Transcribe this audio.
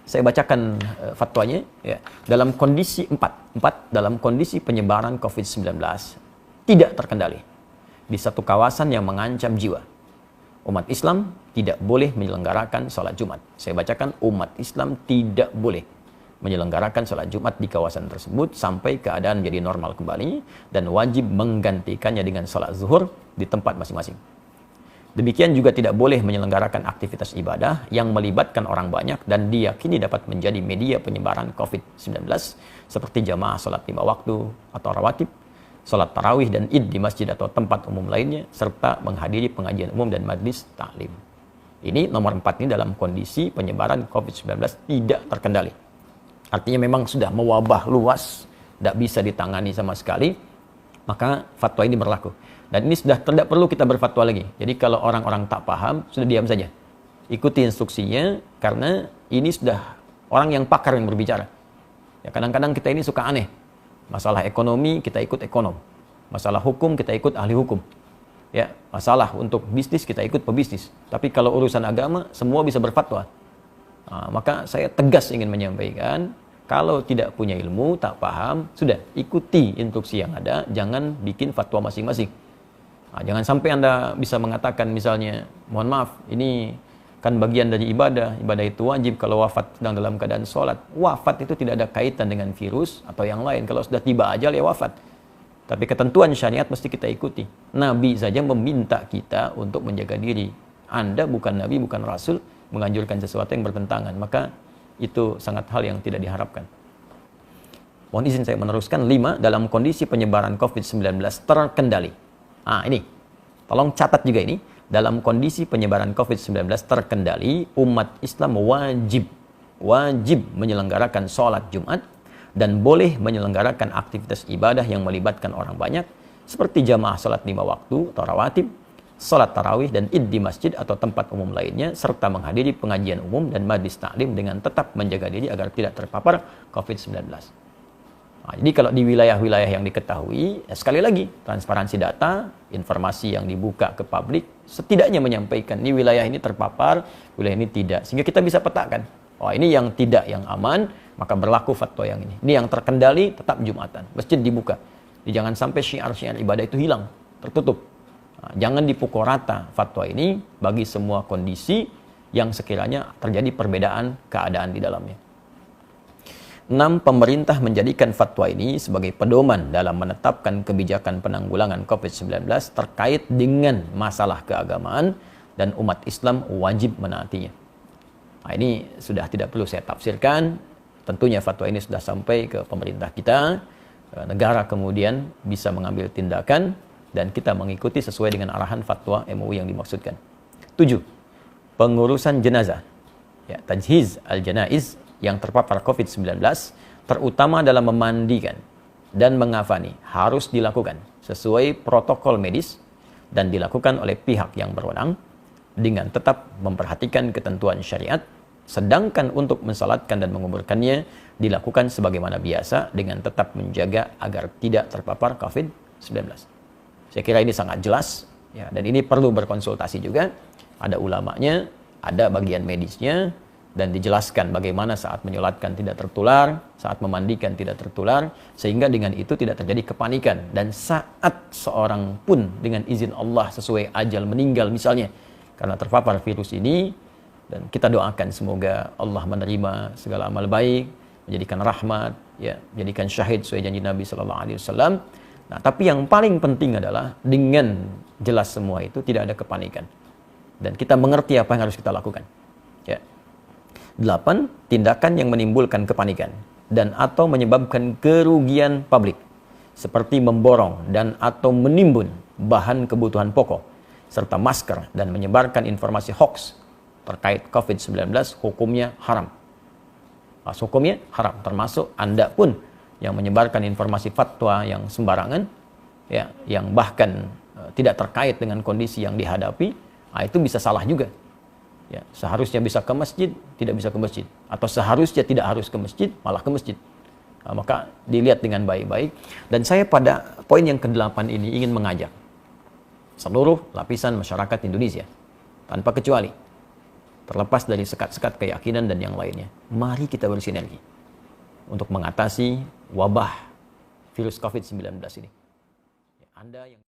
Saya bacakan fatwanya ya. Dalam kondisi dalam kondisi penyebaran COVID-19 tidak terkendali di satu kawasan yang mengancam jiwa, umat Islam tidak boleh menyelenggarakan sholat Jumat. Saya bacakan, umat Islam tidak boleh menyelenggarakan sholat Jumat di kawasan tersebut sampai keadaan menjadi normal kembali, dan wajib menggantikannya dengan sholat zuhur di tempat masing-masing. Demikian juga tidak boleh menyelenggarakan aktivitas ibadah yang melibatkan orang banyak dan diyakini dapat menjadi media penyebaran COVID-19 seperti jamaah sholat 5 waktu atau rawatib, sholat tarawih dan id di masjid atau tempat umum lainnya, serta menghadiri pengajian umum dan majlis taklim. Ini nomor 4 ini dalam kondisi penyebaran COVID-19 tidak terkendali. Artinya memang sudah mewabah luas, tidak bisa ditangani sama sekali, maka fatwa ini berlaku. Dan ini sudah tidak perlu kita berfatwa lagi. Jadi kalau orang-orang tak paham, sudah diam saja. Ikuti instruksinya, karena ini sudah orang yang pakar yang berbicara. Ya, kadang-kadang kita ini suka aneh. Masalah ekonomi, kita ikut ekonom. Masalah hukum, kita ikut ahli hukum. Ya, masalah untuk bisnis, kita ikut pebisnis. Tapi kalau urusan agama, semua bisa berfatwa. Nah, maka saya tegas ingin menyampaikan, kalau tidak punya ilmu, tak paham, sudah ikuti instruksi yang ada, jangan bikin fatwa masing-masing. Nah, jangan sampai Anda bisa mengatakan misalnya, mohon maaf, ini kan bagian dari ibadah itu wajib kalau wafat sedang dalam keadaan sholat. Wafat itu tidak ada kaitan dengan virus atau yang lain. Kalau sudah tiba ajal ya wafat. Tapi ketentuan syariat mesti kita ikuti. Nabi saja meminta kita untuk menjaga diri. Anda bukan Nabi, bukan Rasul, menganjurkan sesuatu yang bertentangan. Maka itu sangat hal yang tidak diharapkan. Mohon izin saya meneruskan. 5. Dalam kondisi penyebaran COVID-19 terkendali. Nah, ini, tolong catat juga ini. Dalam kondisi penyebaran COVID-19 terkendali, umat Islam wajib menyelenggarakan sholat Jumat dan boleh menyelenggarakan aktivitas ibadah yang melibatkan orang banyak, seperti jamaah sholat 5 waktu atau rawatib, sholat tarawih dan id di masjid atau tempat umum lainnya, serta menghadiri pengajian umum dan majlis taklim dengan tetap menjaga diri agar tidak terpapar COVID-19. Nah, jadi kalau di wilayah-wilayah yang diketahui, ya sekali lagi, transparansi data, informasi yang dibuka ke publik, setidaknya menyampaikan, ini wilayah ini terpapar, wilayah ini tidak. Sehingga kita bisa petakan, oh ini yang tidak, yang aman, maka berlaku fatwa yang ini. Ini yang terkendali, tetap Jumatan. Masjid dibuka. Jadi jangan sampai syiar-syiar ibadah itu hilang, tertutup. Nah, jangan dipukul rata fatwa ini bagi semua kondisi yang sekiranya terjadi perbedaan keadaan di dalamnya. 6. Pemerintah menjadikan fatwa ini sebagai pedoman dalam menetapkan kebijakan penanggulangan COVID-19 terkait dengan masalah keagamaan dan umat Islam wajib menaatinya. Nah, ini sudah tidak perlu saya tafsirkan. Tentunya fatwa ini sudah sampai ke pemerintah kita. Negara kemudian bisa mengambil tindakan dan kita mengikuti sesuai dengan arahan fatwa MUI yang dimaksudkan. 7. Pengurusan jenazah. Ya, tajhiz al-janaiz yang terpapar COVID-19, terutama dalam memandikan dan mengafani, harus dilakukan sesuai protokol medis dan dilakukan oleh pihak yang berwenang dengan tetap memperhatikan ketentuan syariat, sedangkan untuk mensalatkan dan menguburkannya dilakukan sebagaimana biasa dengan tetap menjaga agar tidak terpapar COVID-19. Saya kira ini sangat jelas, ya, dan ini perlu berkonsultasi juga. Ada ulamanya, ada bagian medisnya, dan dijelaskan bagaimana saat menyolatkan tidak tertular, saat memandikan tidak tertular, sehingga dengan itu tidak terjadi kepanikan. Dan saat seorang pun dengan izin Allah sesuai ajal meninggal misalnya karena terpapar virus ini, dan kita doakan semoga Allah menerima segala amal baik, menjadikan rahmat, ya, menjadikan syahid sesuai janji Nabi SAW. Nah, tapi yang paling penting adalah dengan jelas semua itu tidak ada kepanikan dan kita mengerti apa yang harus kita lakukan. Ya. 8. Tindakan yang menimbulkan kepanikan dan atau menyebabkan kerugian publik seperti memborong dan atau menimbun bahan kebutuhan pokok serta masker dan menyebarkan informasi hoax terkait COVID-19 hukumnya haram. Hukumnya haram, termasuk Anda pun yang menyebarkan informasi fatwa yang sembarangan, ya, yang bahkan tidak terkait dengan kondisi yang dihadapi, itu bisa salah juga. Ya, seharusnya bisa ke masjid, tidak bisa ke masjid. Atau seharusnya tidak harus ke masjid, malah ke masjid. Nah, maka dilihat dengan baik-baik. Dan saya pada poin yang ke-8 ini ingin mengajak seluruh lapisan masyarakat Indonesia, tanpa kecuali, terlepas dari sekat-sekat keyakinan dan yang lainnya, mari kita bersinergi untuk mengatasi wabah virus COVID-19 ini. Anda yang